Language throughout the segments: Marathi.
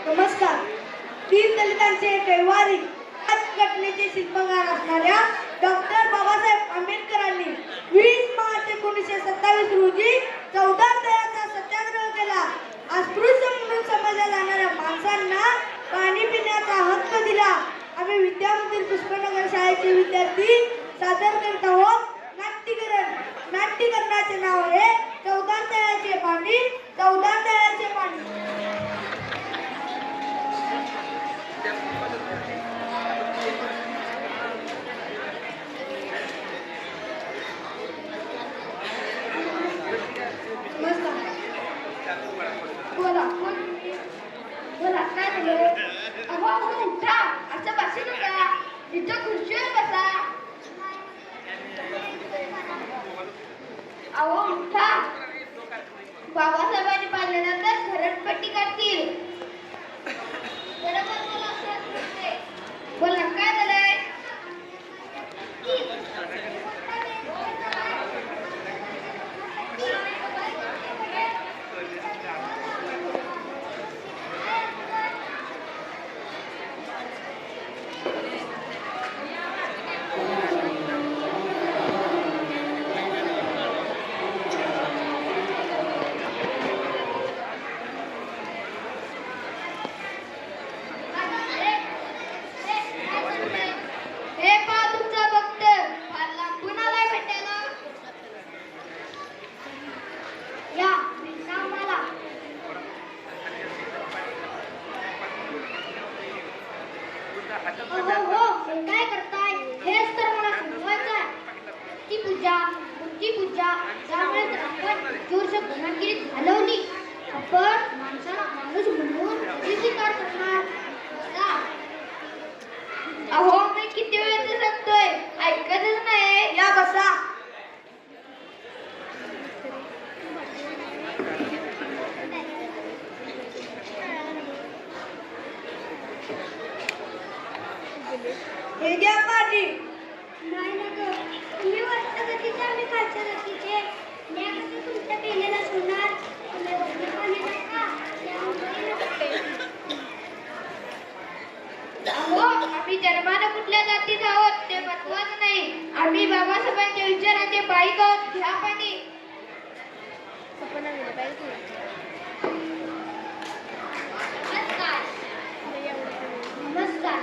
नमस्कार. दीन दलितांचे कैवारी घटनेचे शिल्पकार असणाऱ्या डॉक्टर बाबासाहेब आंबेडकरांनी 20 मार्च 1927 रोजी 14 तळ्याचा सत्याग्रह केला. अस्पृश्य म्हणून समजल्या जाणाऱ्या माणसांना पाणी पिण्याचा हक्क दिला. आम्ही विद्यामंदिर पुष्पनगर शाळेचे विद्यार्थी सादर करत आहोत नाट्यकरण. नाट्यकरणाचे नाव आहे 14 तळ्याचे पाणी, 14 तळ्याचे पाणी. बोला बोला काय झालं? अहो उठा, असं बसू नका, तिथं खुर्चीवर बसा. अहो उठा, बाबासाहेबांनी पाहिल्यानंतर घरटपट्टी करतील. बोला काय झालंय? काय करताय? हेच तर मला समजायचं आहे. मूर्तिपूजा त्यामुळे आपण जोरच्या गुन्हेगारीत घालवली. आपण माणसाला माणूस म्हणून स्वीकार करणार. अहो मी किती वेळेच सांगतोय, ऐकतच नाही. या बसा. हे घ्या पाणी. नाही ना ग, तुम्ही वरच्या गतीचे आम्ही खालच्या गतीचे. मी कसं तुमच्या पेलेला सोडणार? तुम्ही वरती पाणी नका. अहो आम्ही जन्मानं कुठल्या जातीत आहोत ते महत्वाचं नाही. आम्ही बाबासाहेबांच्या विचारांचे बाईक आहोत. घ्या पाणी. नमस्कार.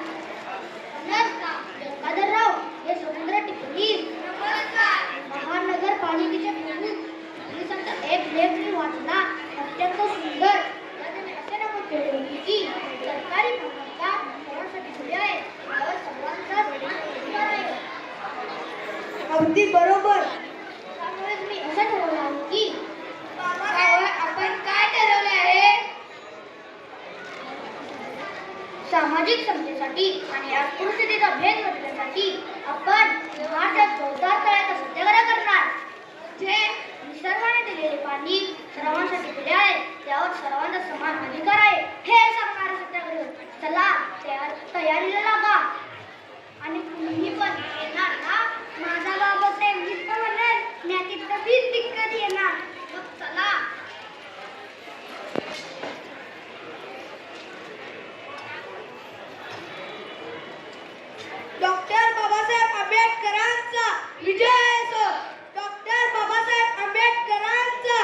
गंगाधरराव हे समुद्र टिप्पणी. महानगर पालिकेचे प्रमुख. पोलिसांचा एक लेख मी वाचला, अत्यंत सुंदर. त्याने असे नमूद केले होते की सरकारी मालमत्ता सर्वांसाठी खुली आहे, त्यावर सर्वांचा अधिकार आहे. अगदी बरोबर. त्यामुळेच मी असं ठरवलं आहे की आपण काय ठरवले आहे? सामाजिक समतेसाठी आणि अस्पृश्यतेचा भेद मिटवण्यासाठी आपण महाराष्ट्रात 14 तळ्याचा सत्याग्रह करणार. जे निसर्गाने दिलेले पाणी सर्वांसाठी खुले आहे, त्यावर सर्वांचा समान अधिकार आहे, हे सांगणारा सत्याग्रह. चला तयारीला लागा. आणि तुम्ही पण येणार ना? माझा बाबासाहेब मीच पण म्हणेल, मी तिथं बीच दिक्कत येणार. मग चला. डॉक्टर बाबासाहेब आंबेडकरांचा विजय असो. डॉक्टर बाबासाहेब आंबेडकरांचा.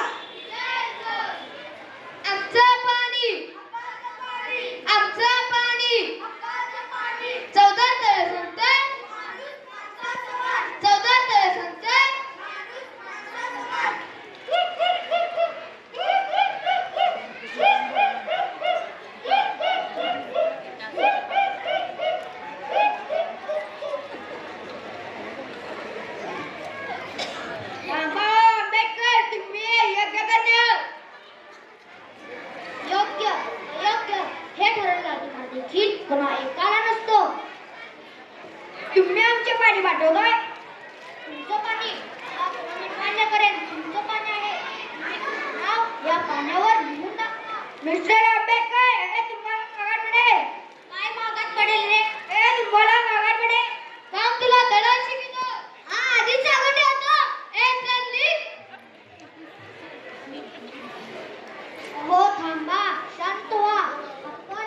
आमचं पाणी, आमचं पाणी. 14 तळे संतय, 14 तळे संतय. तुम्ही आमचे पाणी पाठवताय. तुमचं पाणी मी मान्य करेन. तुमचं पाणी आहे. नाव या पाण्यावर लिहून टाका. मिस्टर आंबेडकर, हे तुम्हाला मागात पडेल. काय मागात पडेल रे? हे तुम्हाला मागात पडेल. काम तुला धडा शिकवतो. हा आधीच सांगून ठेवतो. ए चल निघ. हो थांबा, शांत व्हा. आपण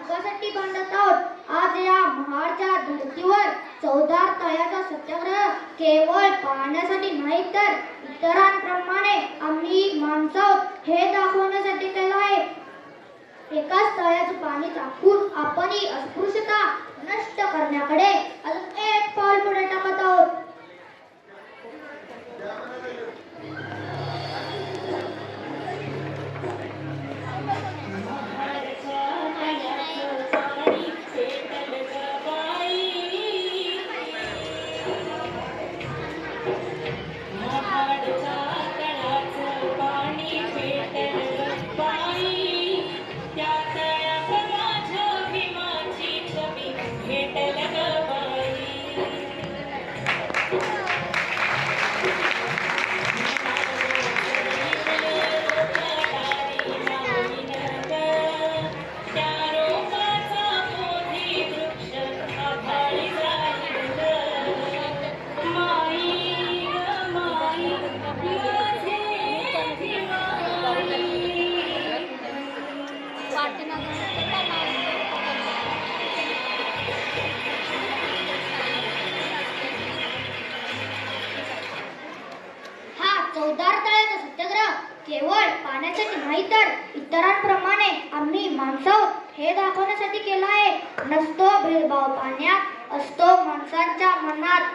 हक्कासाठी भांडत आहोत. आज या महाडच्या धर्तीवर चौदार तळ्याचा सत्याग्रह केवळ पाहण्यासाठी नाही तर इतरांप्रमाणे आम्ही माणसं आहोत हे दाखवण्यासाठी केला आहे. एकाच तळ्याचं पाणी टाकून आपण ही अस्पृश्यता नष्ट करण्याकडे अजून एक पाऊल पुढे टाकत आहोत. चौदार तळ्याचा सत्याग्रह केवळ पाण्यासाठी नाही तर इतरांप्रमाणे आम्ही माणसं आहोत हे दाखवण्यासाठी केला आहे. नसतो भेदभाव पाण्यात, असतो माणसांच्या मनात.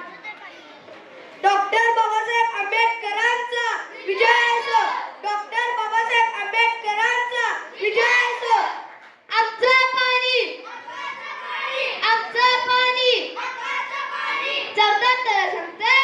डॉक्टर बाबासाहेब आंबेडकरांचा विजय असो. डॉक्टर बाबासाहेब आंबेडकरांचा विजय असो. आमचं पाणी, आमचं पाणी, चौदार तळ्या सांगते